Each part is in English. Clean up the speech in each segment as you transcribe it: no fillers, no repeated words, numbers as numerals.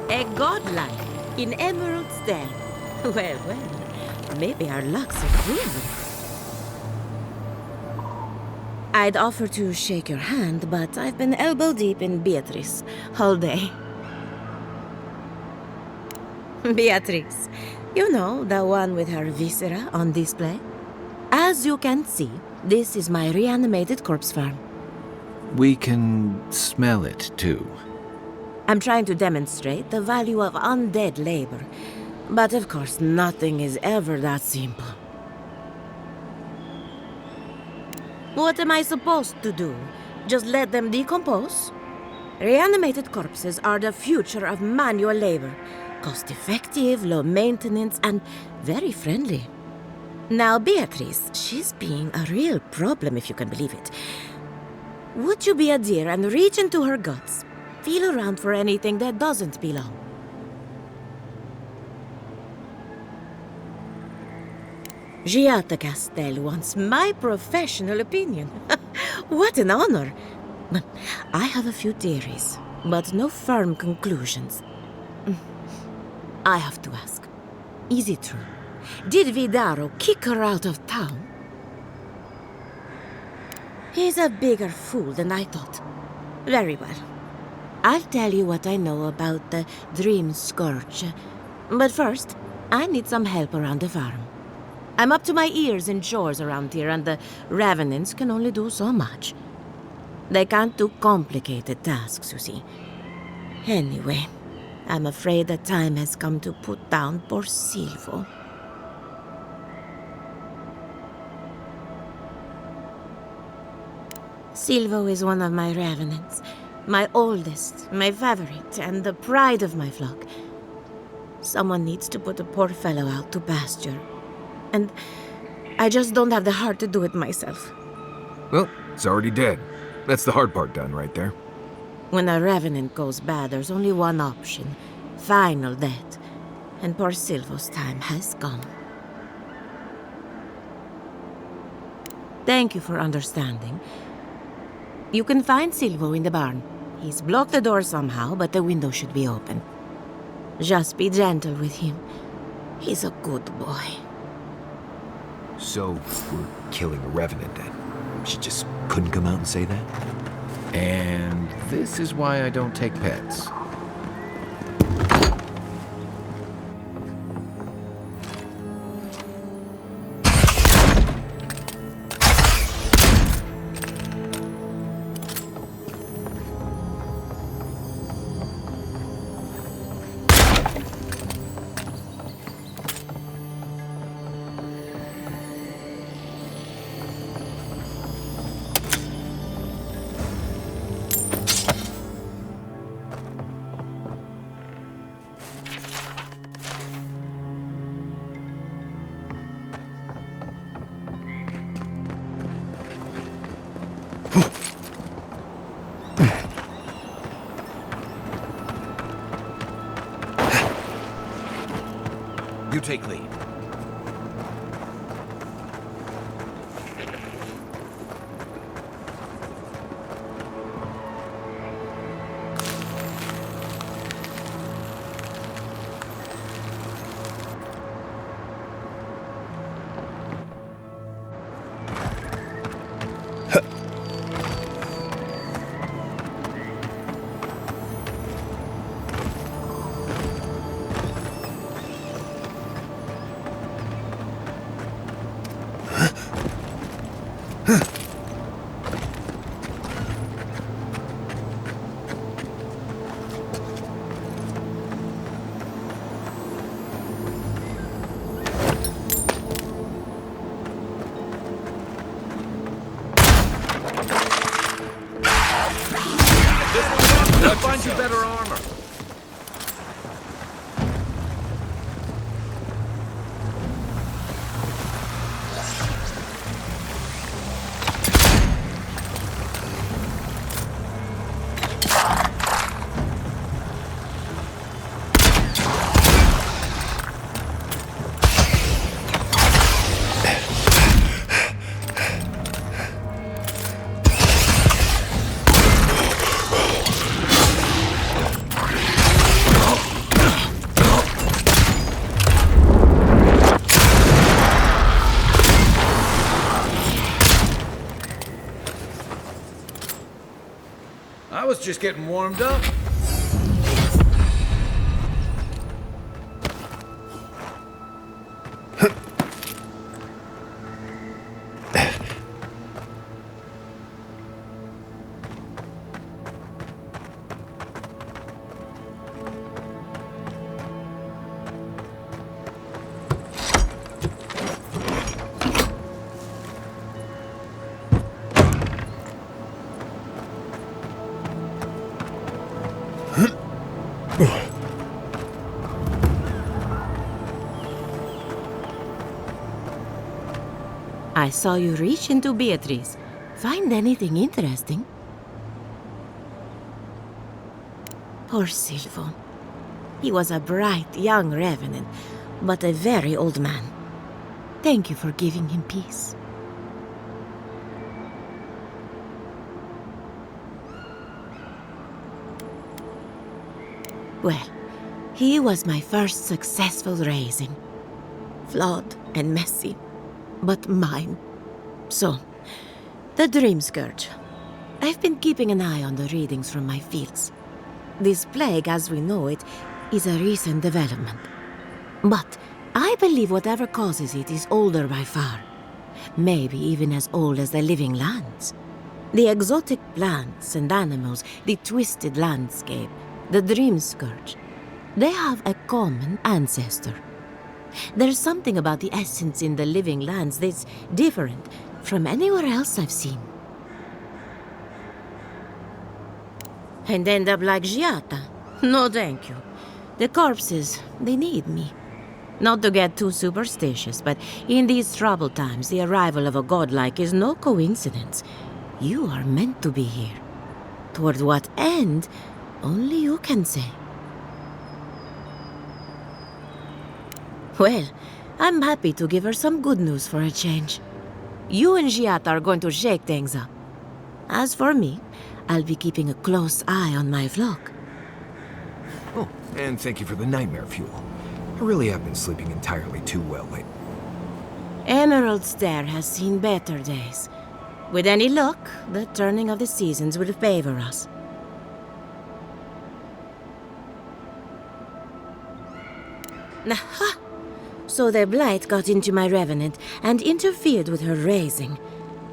A godlike in Emerald's Den. Well, well, maybe our luck's real. I'd offer to shake your hand, but I've been elbow deep in Beatrice all day. Beatrice, you know, the one with her viscera on display? As you can see, this is my reanimated corpse farm. We can smell it, too. I'm trying to demonstrate the value of undead labor, but of course nothing is ever that simple. What am I supposed to do? Just let them decompose? Reanimated corpses are the future of manual labor. Cost-effective, low maintenance, and very friendly. Now Beatrice, she's being a real problem if you can believe it. Would you be a dear and reach into her guts? Feel around for anything that doesn't belong. Giata Castel wants my professional opinion. What an honor! I have a few theories, but no firm conclusions. I have to ask, is it true? Did Vidaro kick her out of town? He's a bigger fool than I thought. Very well. I'll tell you what I know about the Dream Scourge. But first, I need some help around the farm. I'm up to my ears in chores around here, and the Revenants can only do so much. They can't do complicated tasks, you see. Anyway, I'm afraid the time has come to put down poor Silvo. Silvo is one of my Revenants. My oldest, my favorite, and the pride of my flock. Someone needs to put the poor fellow out to pasture. And I just don't have the heart to do it myself. Well, it's already dead. That's the hard part done right there. When a Revenant goes bad, there's only one option. Final death. And poor Silvo's time has come. Thank you for understanding. You can find Silvo in the barn. He's blocked the door somehow, but the window should be open. Just be gentle with him. He's a good boy. So, we're killing a Revenant then? She just couldn't come out and say that? And this is why I don't take pets. You take lead. find you better armor. I was just getting warmed up. I saw you reach into Beatrice. Find anything interesting? Poor Silvo. He was a bright, young revenant, but a very old man. Thank you for giving him peace. Well, he was my first successful raising. Flawed and messy, but mine. So, the Dream Scourge. I've been keeping an eye on the readings from my fields. This plague, as we know it, is a recent development. But I believe whatever causes it is older by far. Maybe even as old as the living lands. The exotic plants and animals, the twisted landscape, the Dream Scourge. They have a common ancestor. There's something about the essence in the living lands that's different from anywhere else I've seen. And end up like Giata? No, thank you. The corpses, they need me. Not to get too superstitious, but in these troubled times, the arrival of a godlike is no coincidence. You are meant to be here. Toward what end, only you can say. Well, I'm happy to give her some good news for a change. You and Giata are going to shake things up. As for me, I'll be keeping a close eye on my flock. Oh, and thank you for the nightmare fuel. I really have been sleeping entirely too well lately. Emerald Stair has seen better days. With any luck, the turning of the seasons will favor us. Aha! So the blight got into my revenant and interfered with her raising.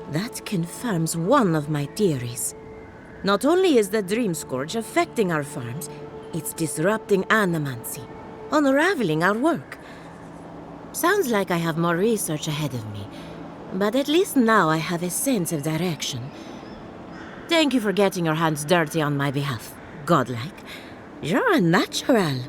That confirms one of my theories. Not only is the Dream Scourge affecting our farms, it's disrupting animancy, unraveling our work. Sounds like I have more research ahead of me, but at least now I have a sense of direction. Thank you for getting your hands dirty on my behalf, godlike. You're a natural.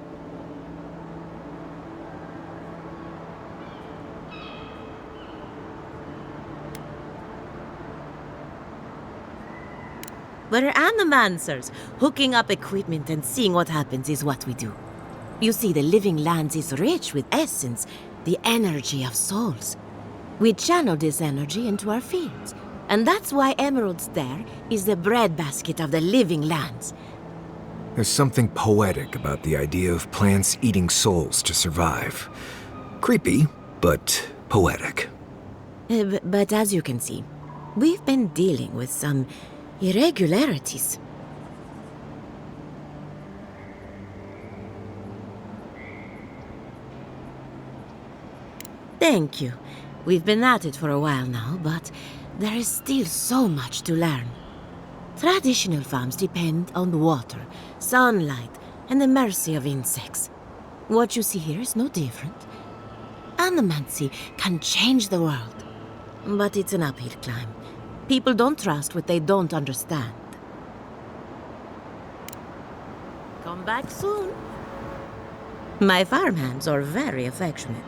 We're animancers. Hooking up equipment and seeing what happens is what we do. You see, the living lands is rich with essence, the energy of souls. We channel this energy into our fields, and that's why Emerald Stair is the breadbasket of the living lands. There's something poetic about the idea of plants eating souls to survive. Creepy, but poetic. But as you can see, we've been dealing with some irregularities. Thank you. We've been at it for a while now, but there is still so much to learn. Traditional farms depend on water, sunlight, and the mercy of insects. What you see here is no different. Animancy can change the world, but it's an uphill climb. People don't trust what they don't understand. Come back soon. My farmhands are very affectionate.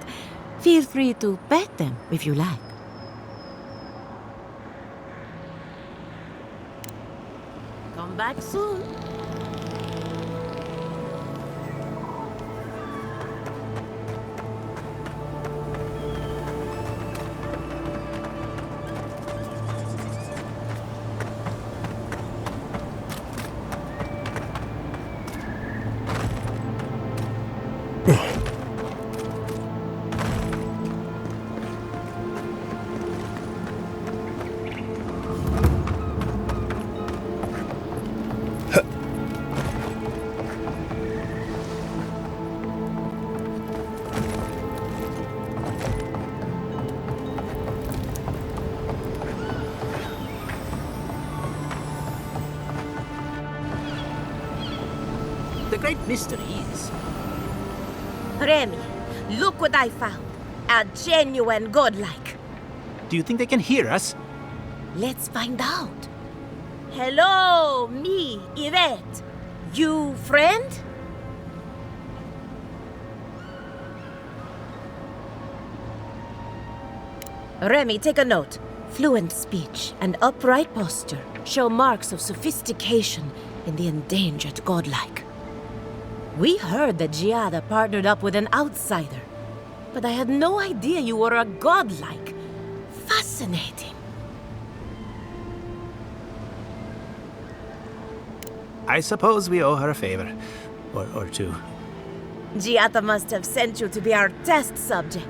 Feel free to pet them if you like. Come back soon. The great mystery is... Remy, look what I found. A genuine godlike. Do you think they can hear us? Let's find out. Hello, me, Yvette. You friend? Remy, take a note. Fluent speech and upright posture show marks of sophistication in the endangered godlike. We heard that Giada partnered up with an outsider, but I had no idea you were a godlike. Fascinating. I suppose we owe her a favor. Or two. Giada must have sent you to be our test subject.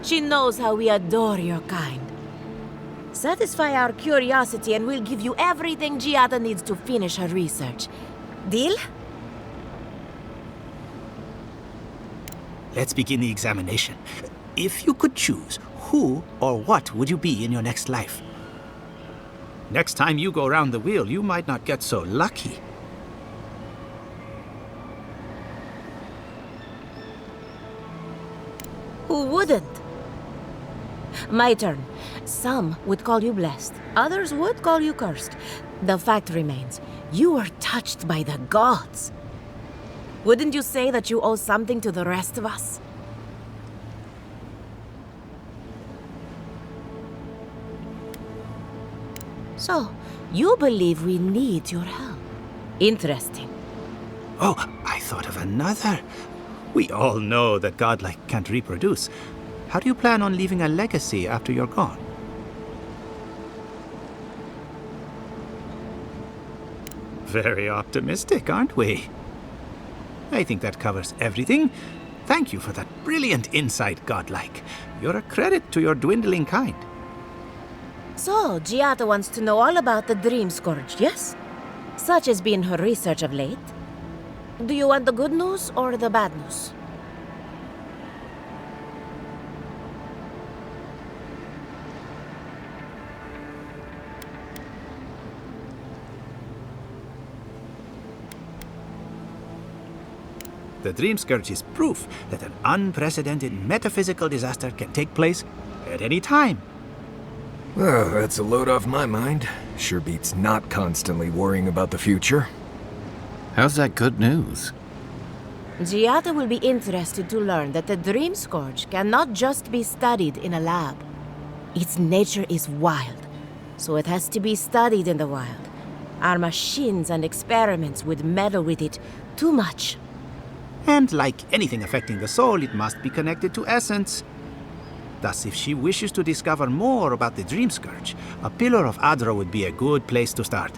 She knows how we adore your kind. Satisfy our curiosity and we'll give you everything Giada needs to finish her research. Deal? Let's begin the examination. If you could choose, who or what would you be in your next life? Next time you go round the wheel, you might not get so lucky. Who wouldn't? My turn. Some would call you blessed. Others would call you cursed. The fact remains, you were touched by the gods. Wouldn't you say that you owe something to the rest of us? So, you believe we need your help. Interesting. Oh, I thought of another. We all know that godlike can't reproduce. How do you plan on leaving a legacy after you're gone? Very optimistic, aren't we? I think that covers everything. Thank you for that brilliant insight, godlike. You're a credit to your dwindling kind. So, Giada wants to know all about the Dream Scourge, yes? Such has been her research of late. Do you want the good news or the bad news? The Dream Scourge is proof that an unprecedented metaphysical disaster can take place at any time. Well, that's a load off my mind. Sure beats not constantly worrying about the future. How's that good news? Giada will be interested to learn that the Dream Scourge cannot just be studied in a lab. Its nature is wild, so it has to be studied in the wild. Our machines and experiments would meddle with it too much. And like anything affecting the soul, it must be connected to essence. Thus, if she wishes to discover more about the Dream Scourge, a Pillar of Adra would be a good place to start.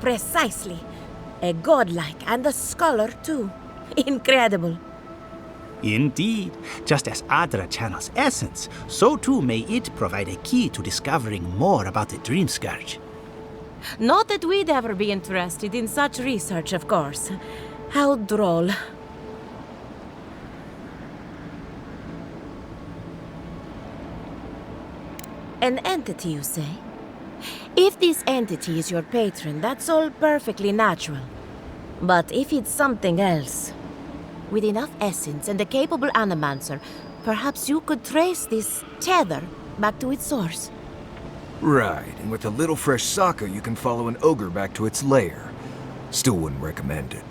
Precisely. A godlike and a scholar, too. Incredible. Indeed. Just as Adra channels essence, so too may it provide a key to discovering more about the Dream Scourge. Not that we'd ever be interested in such research, of course. How droll. An entity, you say? If this entity is your patron, that's all perfectly natural. But if it's something else, with enough essence and a capable animancer, perhaps you could trace this tether back to its source. Right, and with a little fresh sake, you can follow an ogre back to its lair. Still wouldn't recommend it.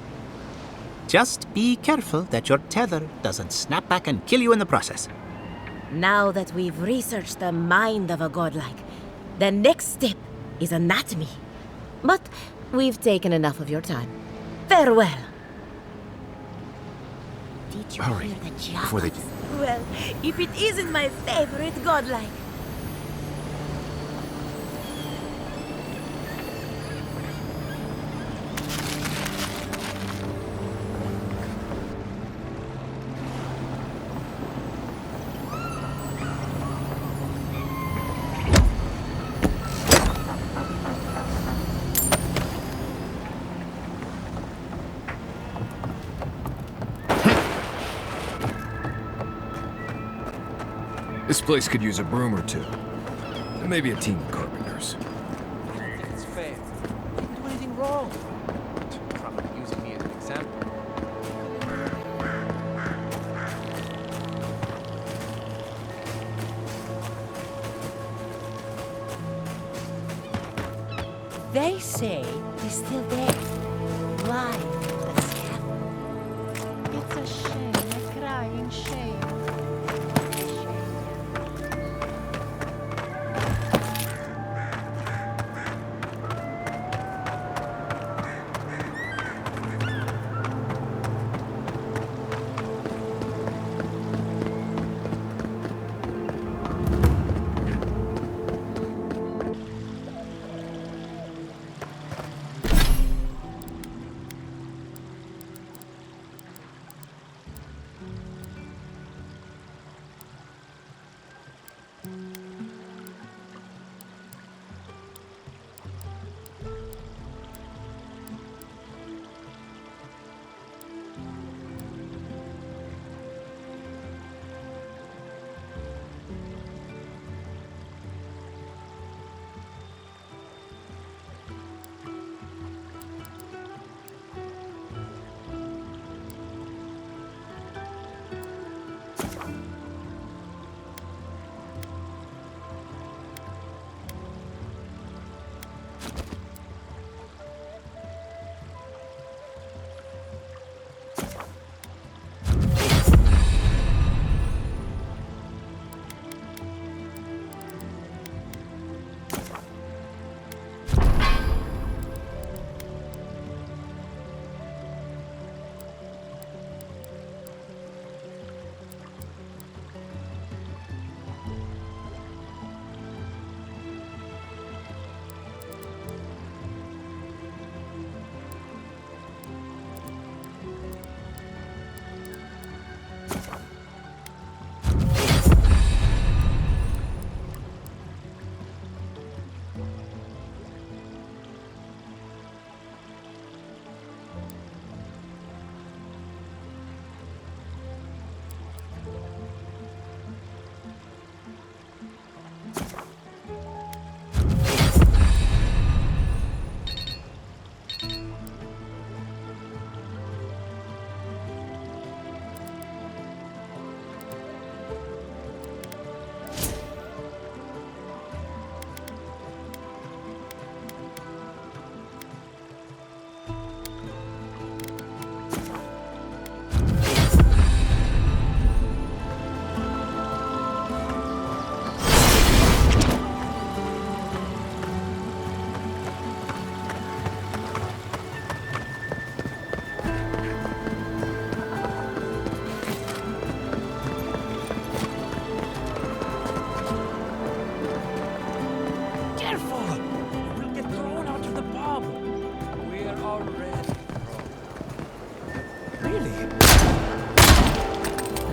Just be careful that your tether doesn't snap back and kill you in the process. Now that we've researched the mind of a godlike, the next step is anatomy. But we've taken enough of your time. Farewell. Did you Hurry, hear the before they jackals? Well, if it isn't my favorite godlike. This place could use a broom or two. And maybe a team of carpenters. It's fair. I didn't do anything wrong. Probably using me as an example. They say he's still there. Lying on the scaffold. It's a shame, a crying shame.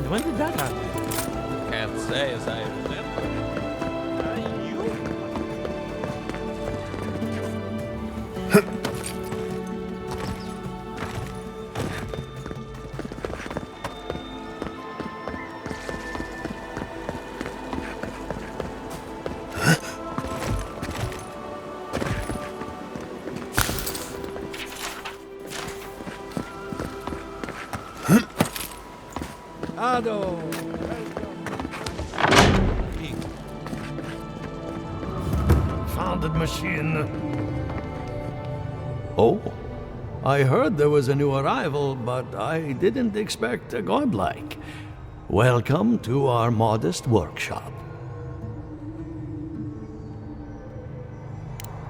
When did that happen? Can't say as I remember. Ado! well-oiled machine. Oh, I heard there was a new arrival, but I didn't expect a godlike. Welcome to our modest workshop.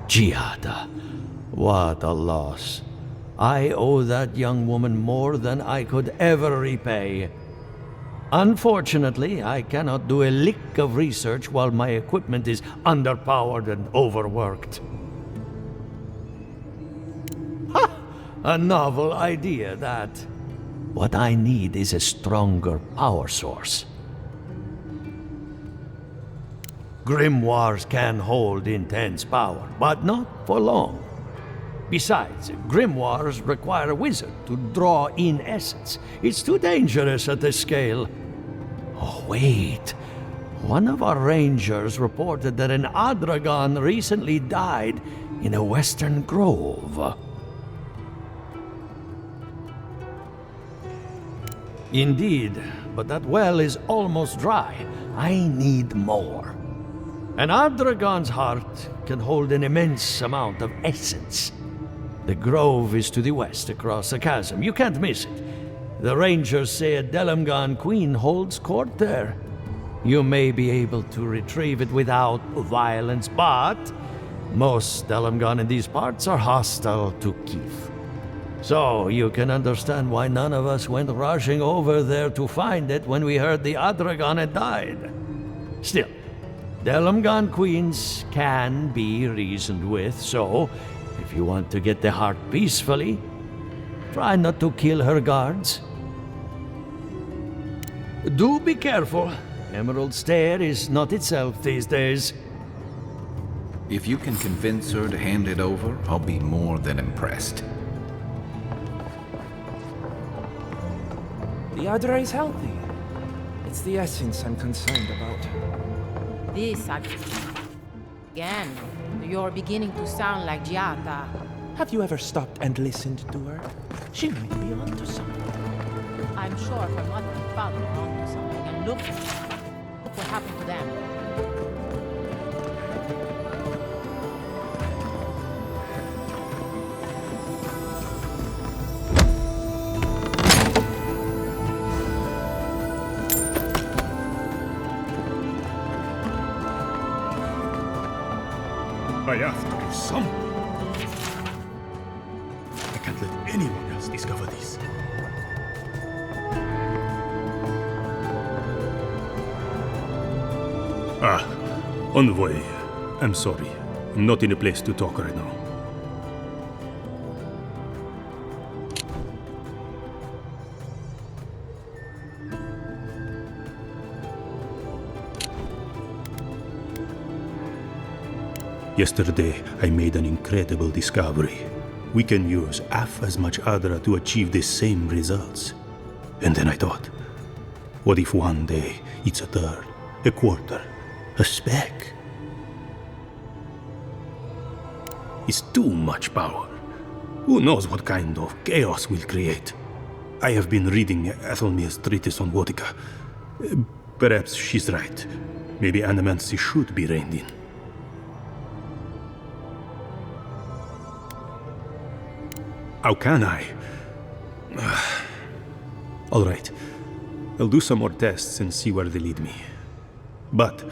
Giada, what a loss. I owe that young woman more than I could ever repay. Unfortunately, I cannot do a lick of research while my equipment is underpowered and overworked. Ha! A novel idea, that. What I need is a stronger power source. Grimoires can hold intense power, but not for long. Besides, grimoires require a wizard to draw in essence. It's too dangerous at this scale. Oh, wait. One of our rangers reported that an Adragon recently died in a western grove. Indeed, but that well is almost dry. I need more. An Adragon's heart can hold an immense amount of essence. The grove is to the west, across the chasm. You can't miss it. The rangers say a Delamgan queen holds court there. You may be able to retrieve it without violence, but most Delamgan in these parts are hostile to Keith. So you can understand why none of us went rushing over there to find it when we heard the Adragon had died. Still, Delamgan queens can be reasoned with, so if you want to get the heart peacefully, try not to kill her guards. Do be careful. Emerald Stair is not itself these days. If you can convince her to hand it over, I'll be more than impressed. The Adra is healthy. It's the essence I'm concerned about. This again. You're beginning to sound like Giada. Have you ever stopped and listened to her? She might be onto something. I'm sure her mother and father are onto something, and look what happened to them. I have to do something. I can't let anyone else discover this. On the way. I'm sorry. I'm not in a place to talk right now. Yesterday, I made an incredible discovery. We can use half as much Adra to achieve the same results. And then I thought, what if one day it's a third, a quarter, a speck? It's too much power. Who knows what kind of chaos we'll create? I have been reading Ethelmir's treatise on Wotica. Perhaps she's right. Maybe Animancy should be reined in. How can I? All right. I'll do some more tests and see where they lead me. But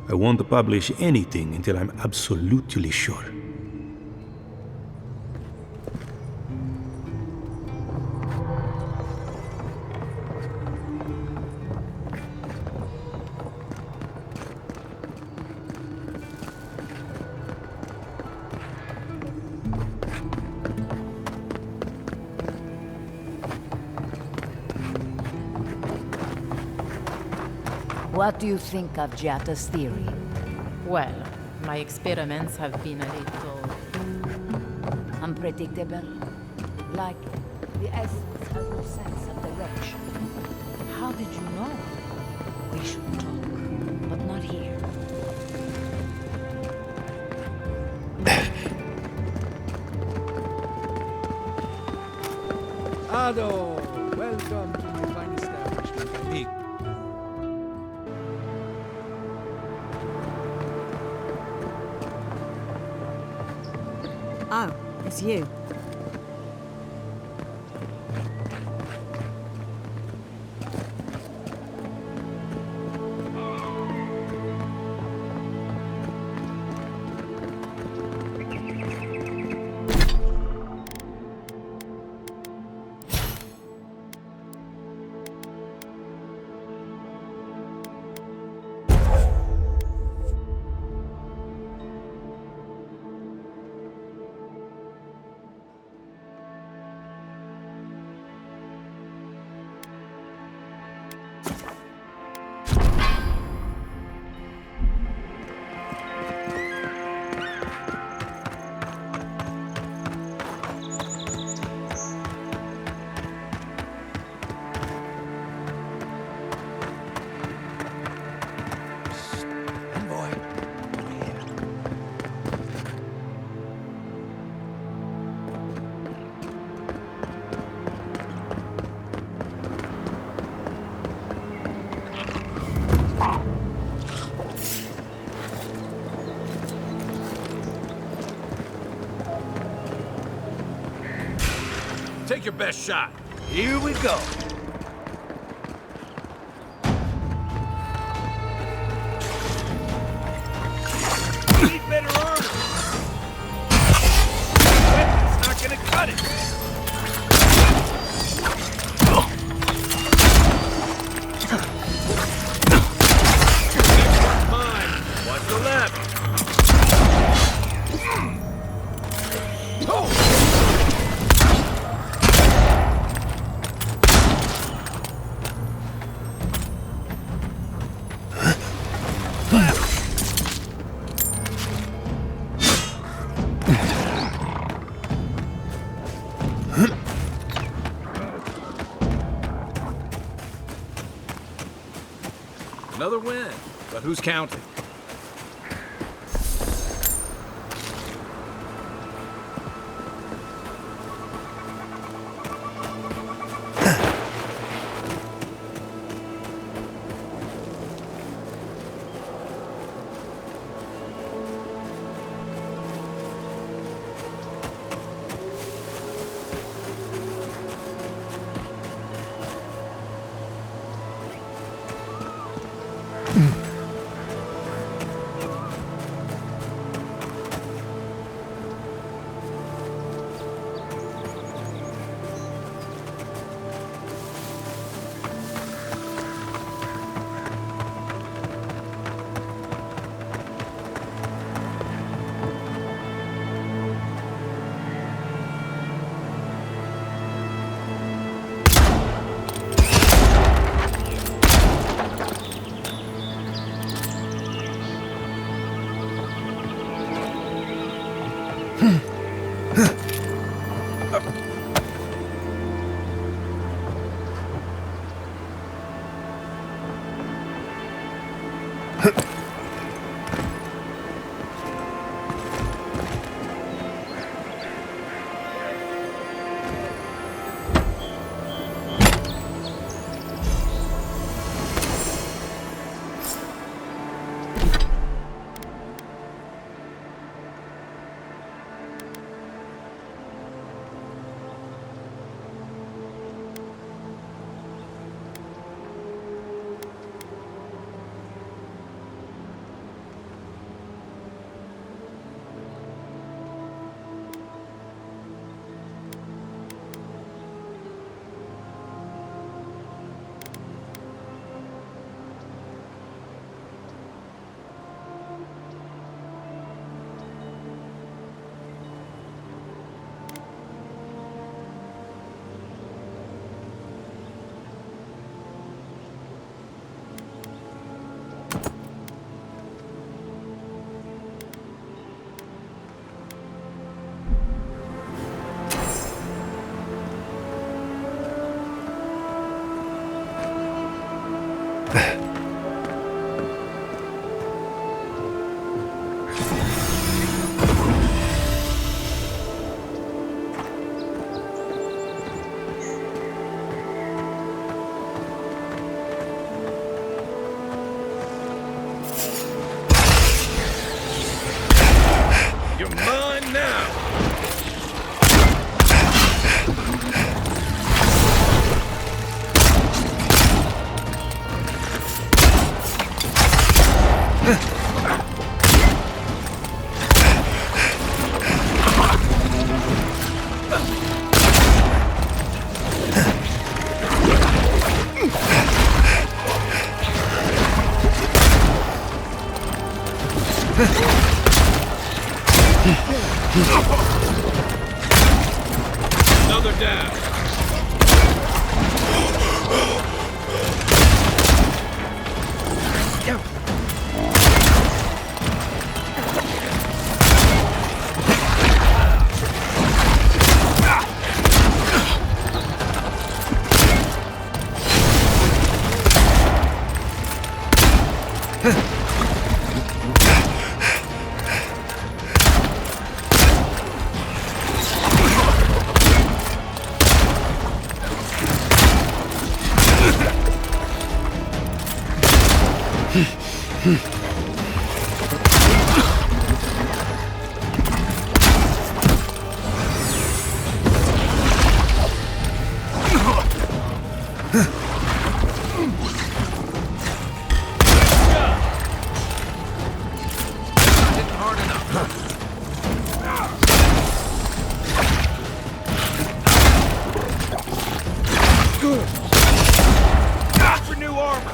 I won't publish anything until I'm absolutely sure. What do you think of Giada's theory? Well, my experiments have been a little... Unpredictable? Like the essence has no sense of direction. How did you know? We should talk, but not here. Ado, welcome to your fine establishment, Nick. Oh, it's you. Take your best shot. Here we go. Need better armor. Weapon's not gonna cut it. Mine. Watch the left. Oh! Another win, but who's counting? You're mine now! Another down. For new armor.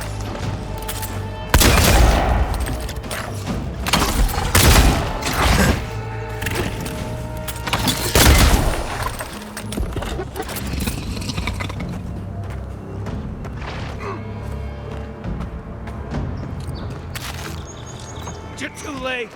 You're too late.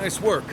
Nice work.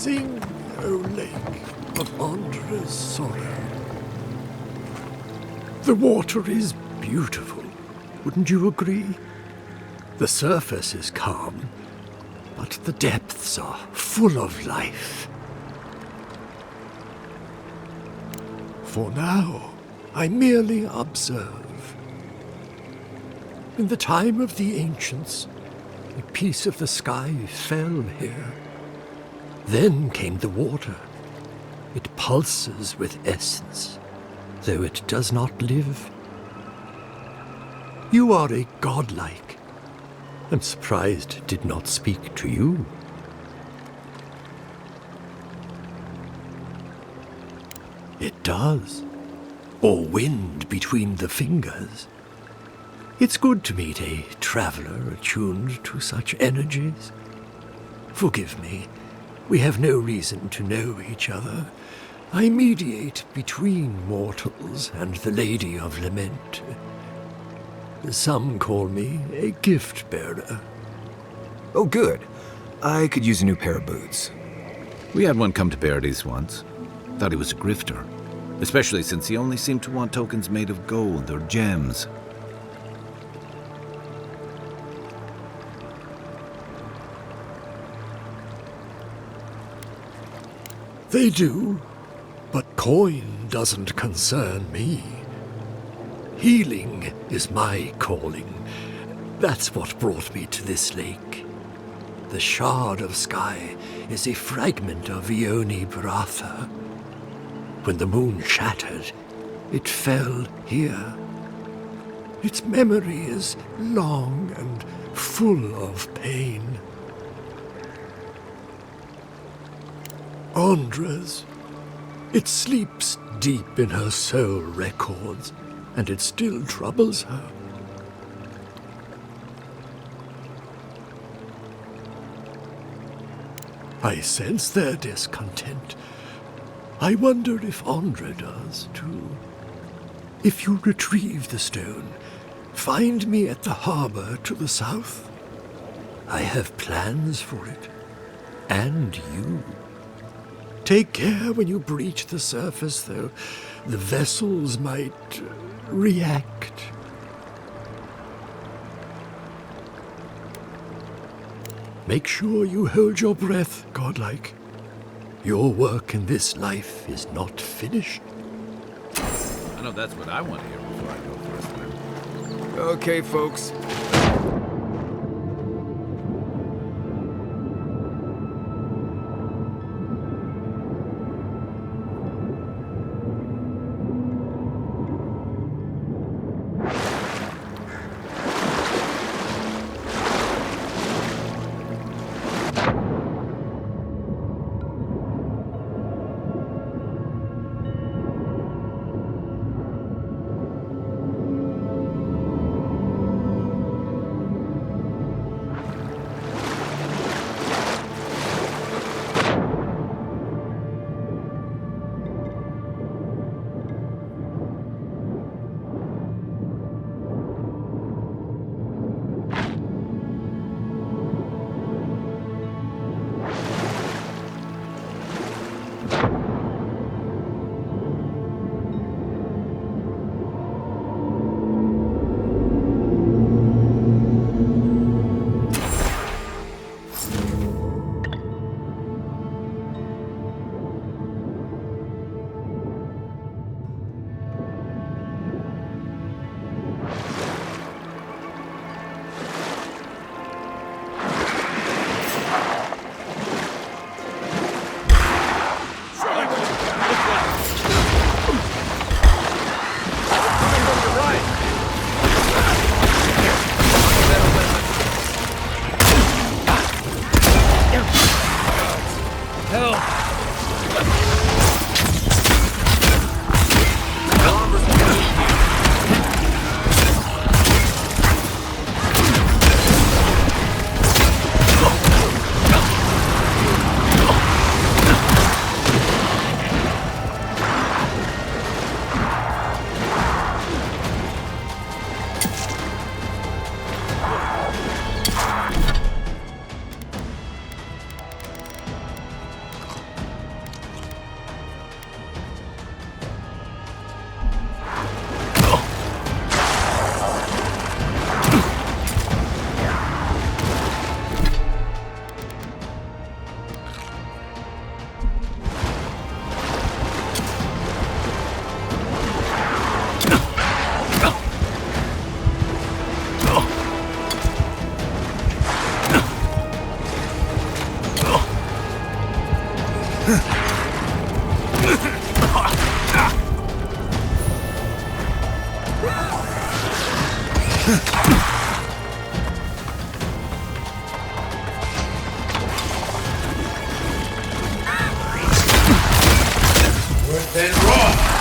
Sing, O lake of Andra's sorrow. The water is beautiful, wouldn't you agree? The surface is calm, but the depths are full of life. For now, I merely observe. In the time of the ancients, a piece of the sky fell here. Then came the water. It pulses with essence, though it does not live. You are a godlike. I'm surprised it did not speak to you. It does. Or wind between the fingers. It's good to meet a traveler attuned to such energies. Forgive me, we have no reason to know each other. I mediate between mortals and the Lady of Lament. Some call me a gift-bearer. Oh, good. I could use a new pair of boots. We had one come to Paradise once. Thought he was a grifter. Especially since he only seemed to want tokens made of gold or gems. They do, but coin doesn't concern me. Healing is my calling. That's what brought me to this lake. The shard of sky is a fragment of Ione Bratha. When the moon shattered, it fell here. Its memory is long and full of pain. Andra's. It sleeps deep in her soul records, and it still troubles her. I sense their discontent. I wonder if Andra does, too. If you retrieve the stone, find me at the harbor to the south. I have plans for it. And you. Take care when you breach the surface, though. The vessels might react. Make sure you hold your breath, godlike. Your work in this life is not finished. I know that's what I want to hear before I go for a swim. Okay, folks. Worse than raw.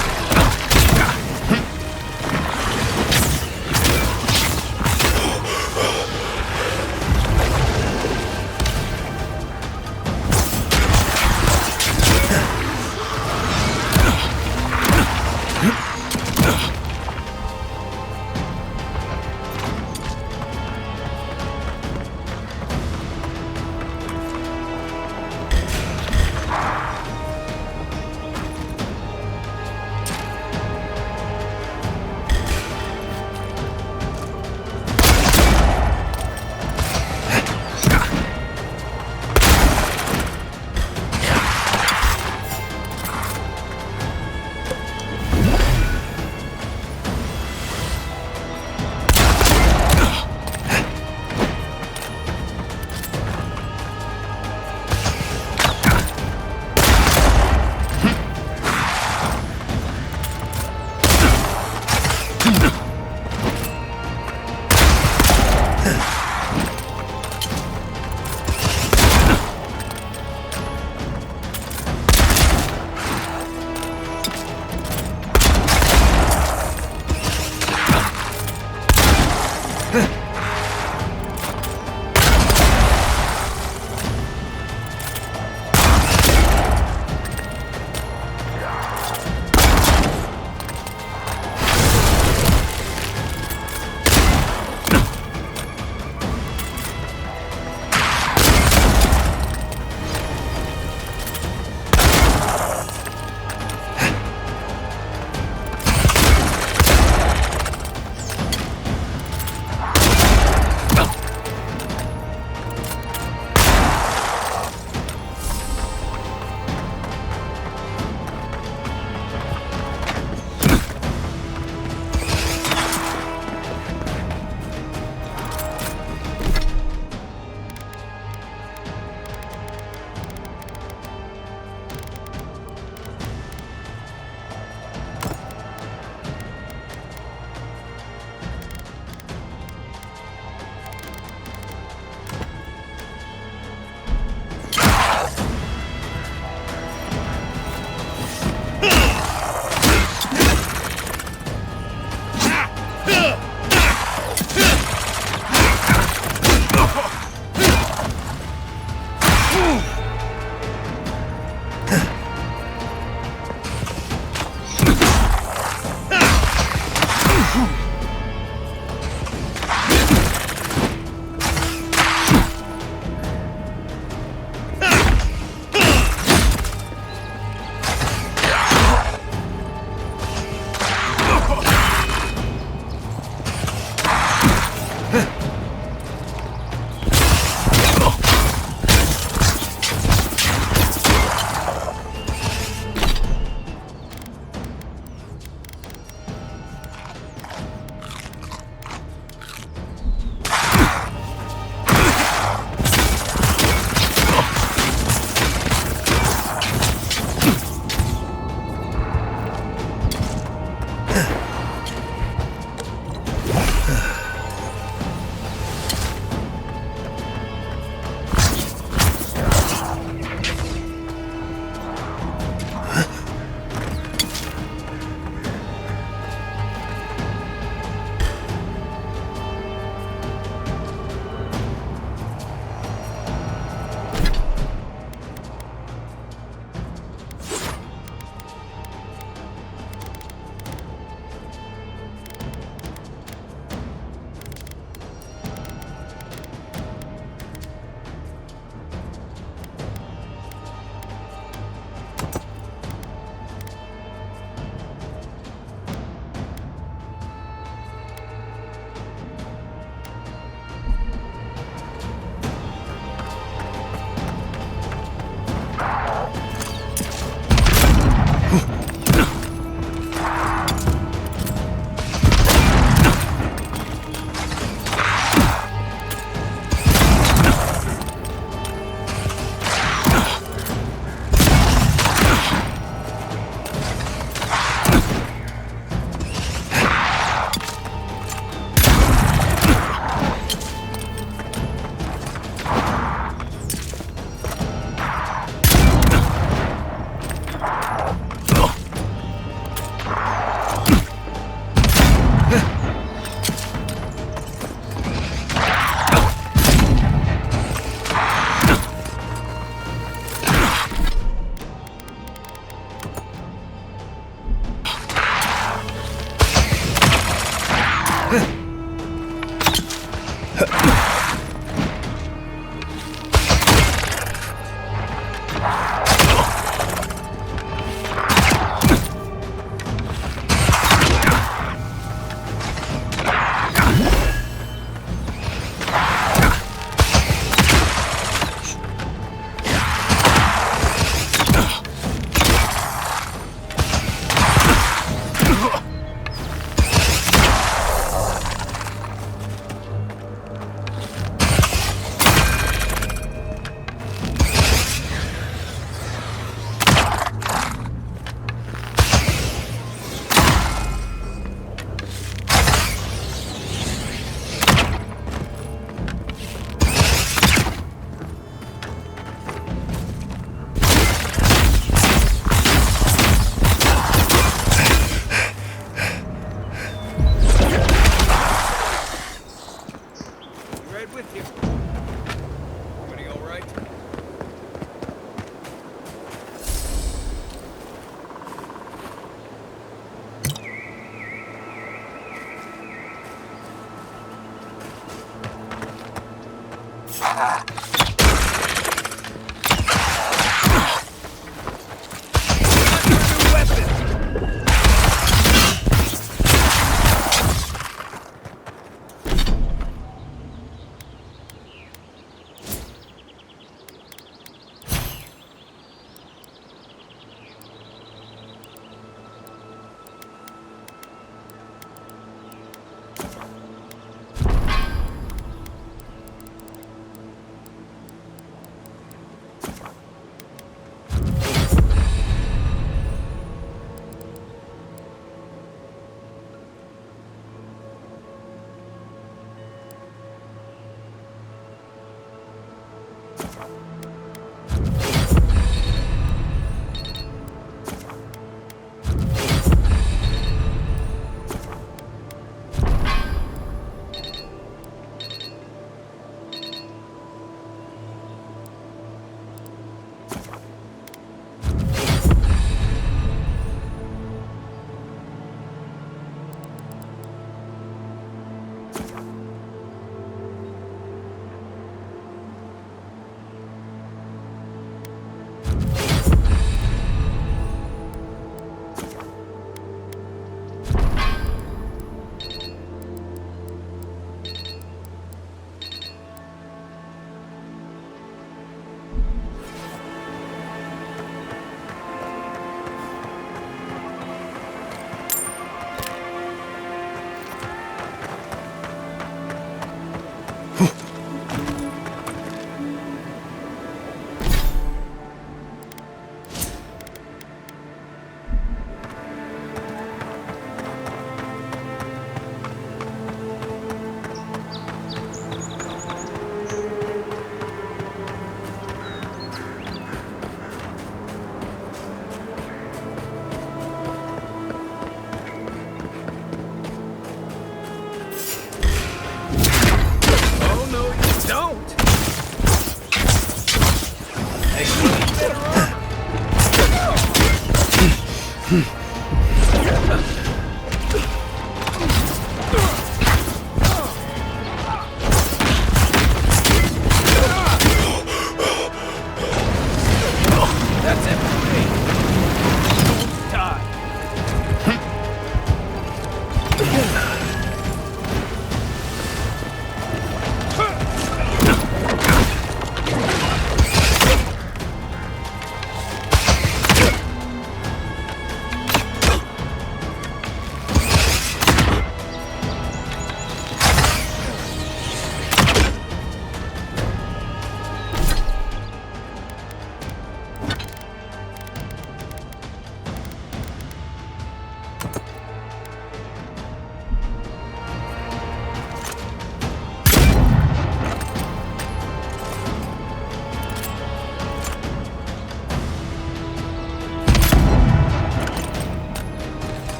Oh, no,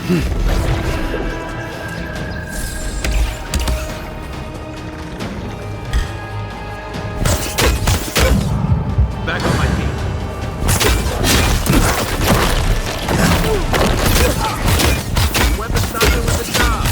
Back on my feet. Weapon's not doing the job.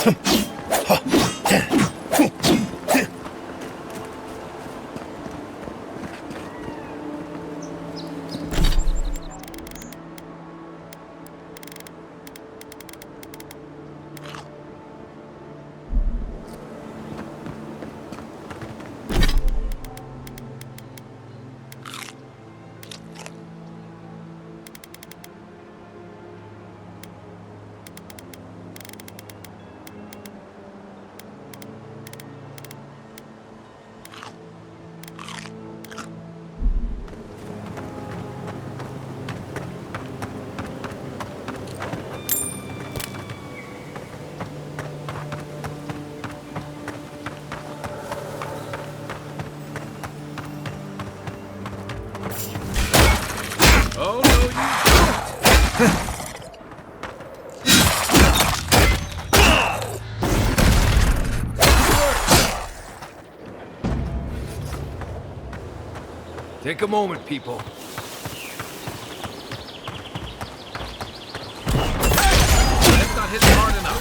Oh, no, you Take a moment, people. That's not hitting hard enough.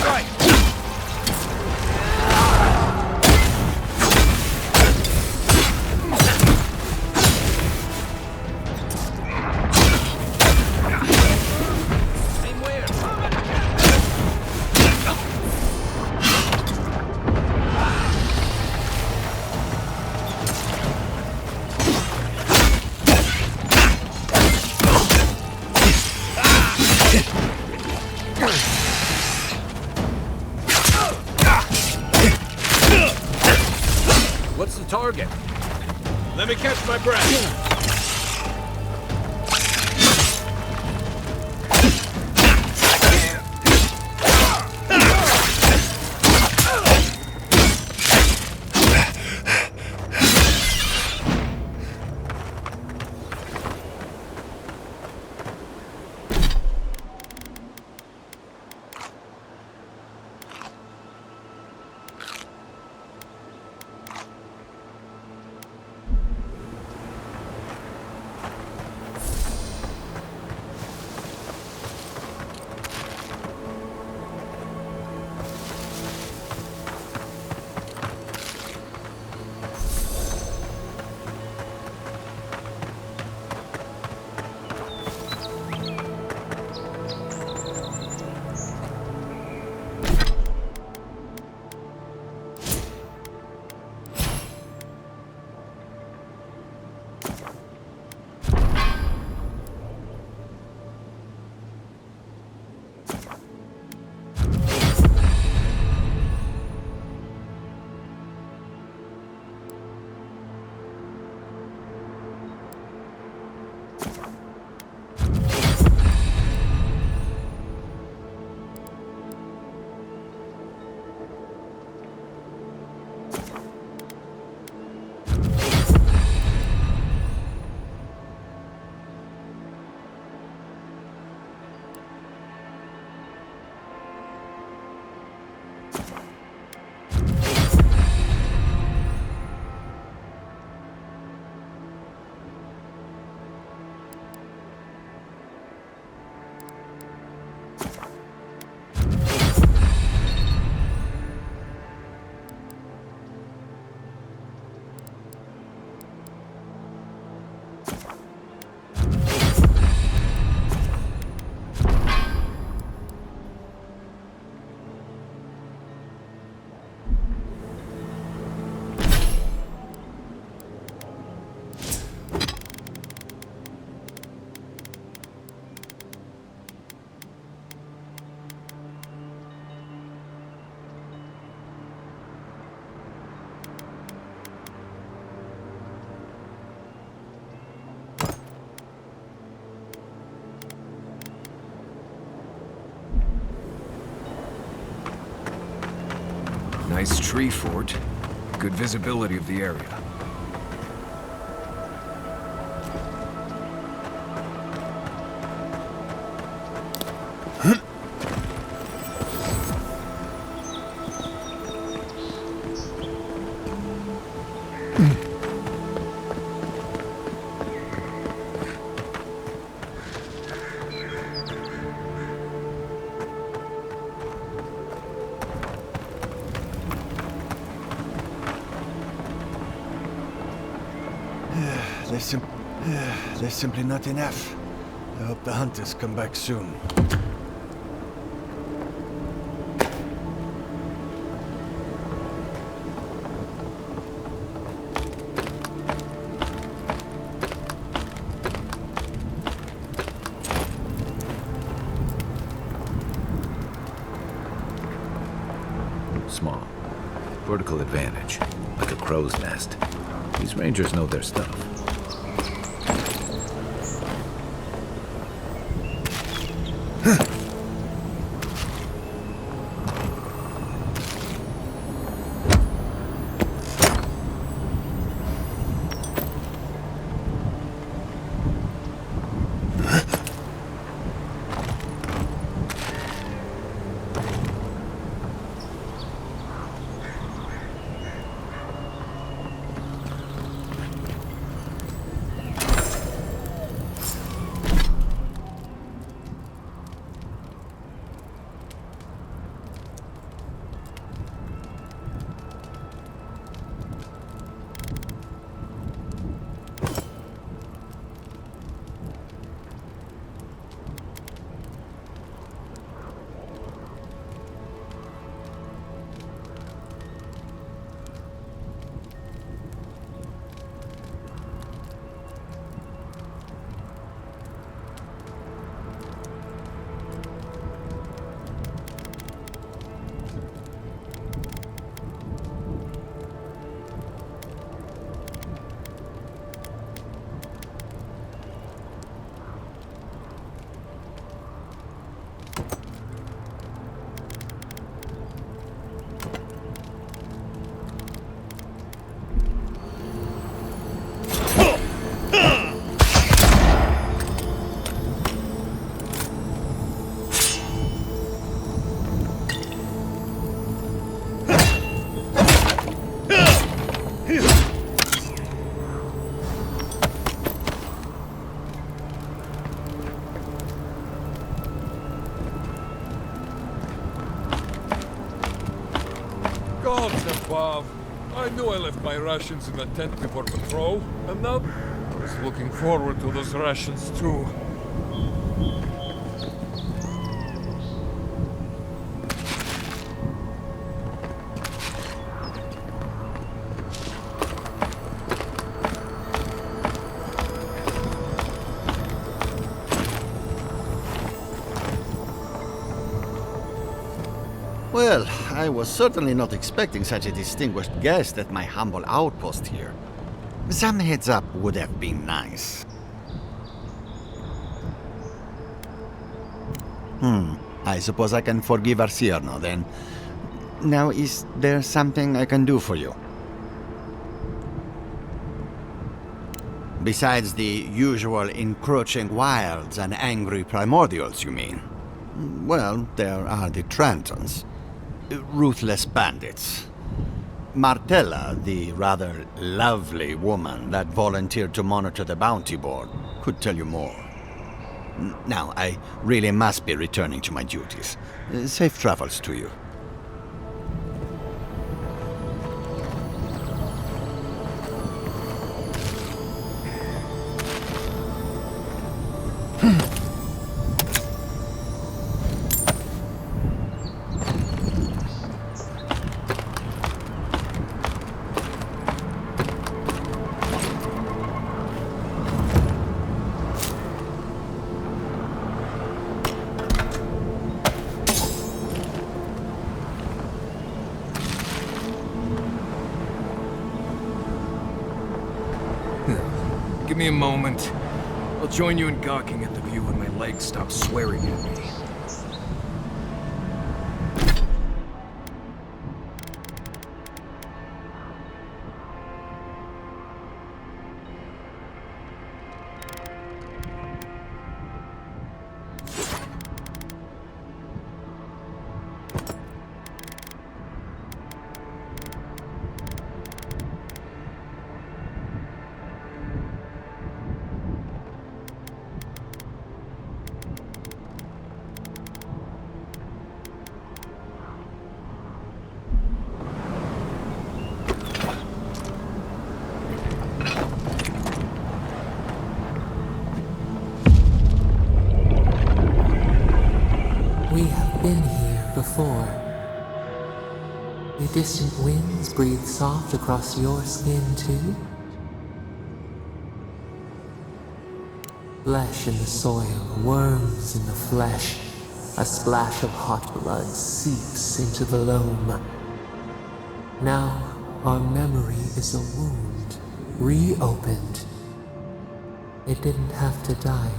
Right. What's the target? Let me catch my breath. Nice tree fort. Good visibility of the area. There's simply not enough. I hope the hunters come back soon. Small. Vertical advantage. Like a crow's nest. These rangers know their stuff. Gods above! I knew I left my rations in the tent before patrol, and now I was looking forward to those rations too. Well, I was certainly not expecting such a distinguished guest at my humble outpost here. Some heads up would have been nice. I suppose I can forgive Arcierno then. Now, is there something I can do for you? Besides the usual encroaching wilds and angry primordials, you mean? Well, there are the Trantons. Ruthless bandits. Martella, the rather lovely woman that volunteered to monitor the bounty board, could tell you more. Now, I really must be returning to my duties. Safe travels to you. Give me a moment. I'll join you in gawking at the view when my legs stop swearing at me. distant winds breathe soft across your skin too? Flesh in the soil, worms in the flesh. A splash of hot blood seeps into the loam. Now, our memory is a wound, reopened. It didn't have to die.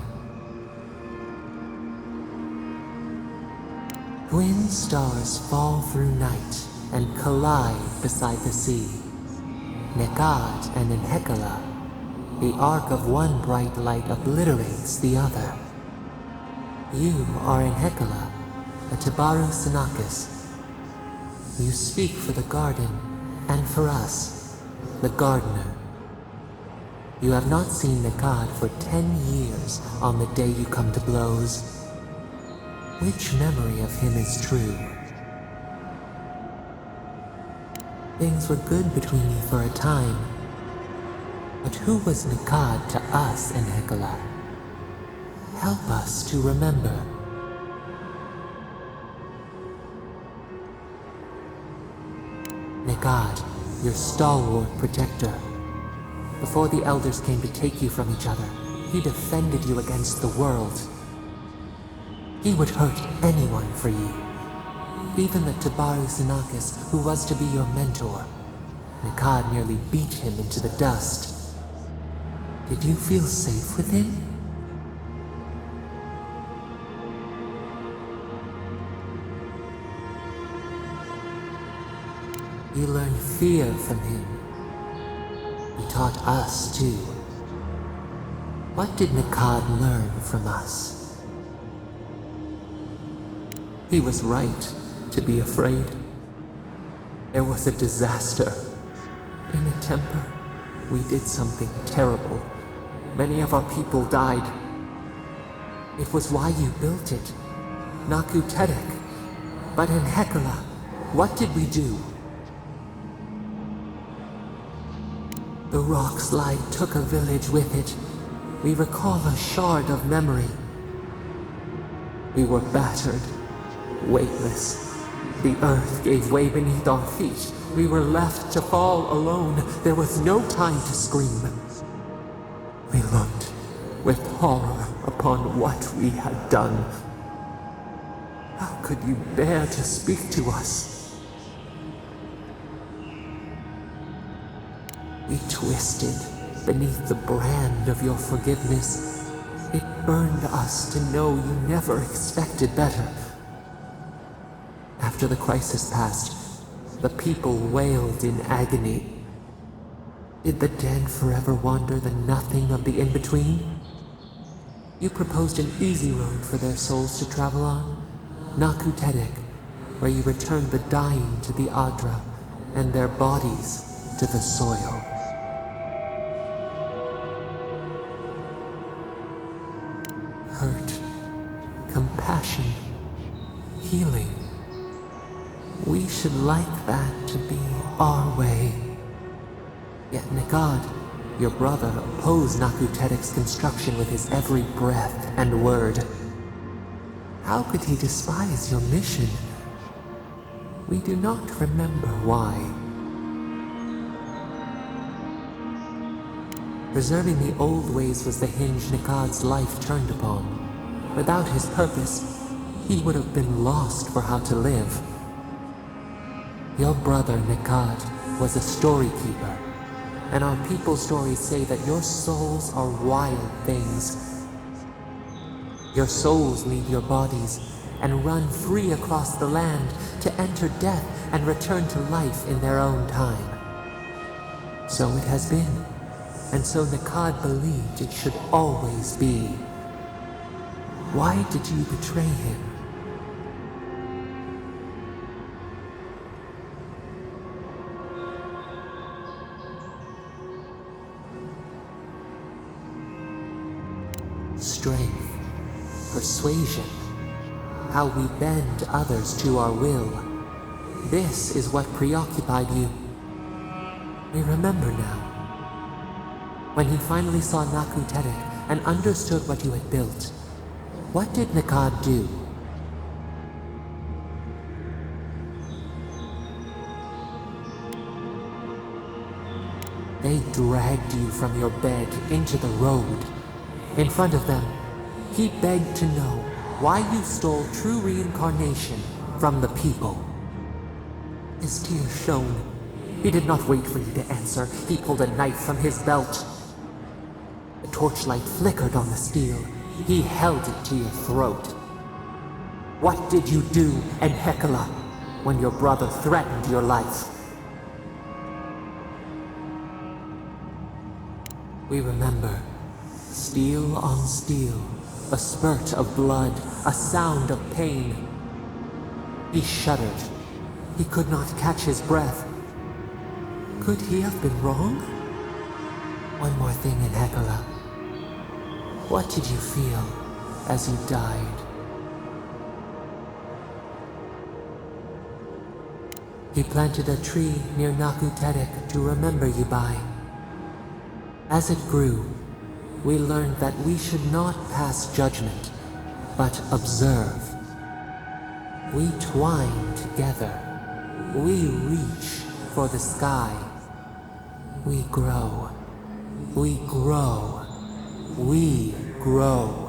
Twin stars fall through night and collide beside the sea. Nekad and Enhekala, the arc of one bright light obliterates the other. You are Enhekala, a Tabaru Sinakis. You speak for the garden, and for us, the gardener. You have not seen Nekad for 10 years on the day you come to blows. Which memory of him is true? Things were good between you for a time. But who was Nekad to us, Enhekala? Help us to remember. Nekad, your stalwart protector. Before the elders came to take you from each other, he defended you against the world. He would hurt anyone for you. Even the Tabaru Sinakis, who was to be your mentor. Nekad nearly beat him into the dust. Did you feel safe with him? You learned fear from him. He taught us too. What did Nekad learn from us? He was right to be afraid. There was a disaster. In a temper, we did something terrible. Many of our people died. It was why you built it. Naku Tedek. But in Hekala, what did we do? The rock slide took a village with it. We recall a shard of memory. We were battered, weightless. The earth gave way beneath our feet. We were left to fall alone. There was no time to scream. We looked with horror upon what we had done. How could you bear to speak to us? We twisted beneath the brand of your forgiveness. It burned us to know you never expected better. After the crisis passed, the people wailed in agony. Did the dead forever wander the nothing of the in-between? You proposed an easy road for their souls to travel on, Naku Tedek, where you returned the dying to the Adra and their bodies to the soil. Hurt, compassion, healing. We should like that to be our way. Yet Nekad, your brother, opposed Naku Tedek's construction with his every breath and word. How could he despise your mission? We do not remember why. Preserving the old ways was the hinge Nekad's life turned upon. Without his purpose, he would have been lost for how to live. Your brother, Nekad, was a story keeper, and our people's stories say that your souls are wild things. Your souls leave your bodies and run free across the land to enter death and return to life in their own time. So it has been, and so Nekad believed it should always be. Why did you betray him? Strength, persuasion, how we bend others to our will. This is what preoccupied you. We remember now. When he finally saw Naku Tedek and understood what you had built, what did Nekad do? They dragged you from your bed into the road. In front of them, he begged to know why you stole true reincarnation from the people. His tears shone. He did not wait for you to answer. He pulled a knife from his belt. The torchlight flickered on the steel. He held it to your throat. What did you do, Enhekala, when your brother threatened your life? We remember. Steel on steel, a spurt of blood, a sound of pain. He shuddered. He could not catch his breath. Could he have been wrong? One more thing, Enhekala. What did you feel as you died? He planted a tree near Nakuterek to remember you by. As it grew, we learned that we should not pass judgment, but observe. We twine together. We reach for the sky. We grow. We grow. We grow.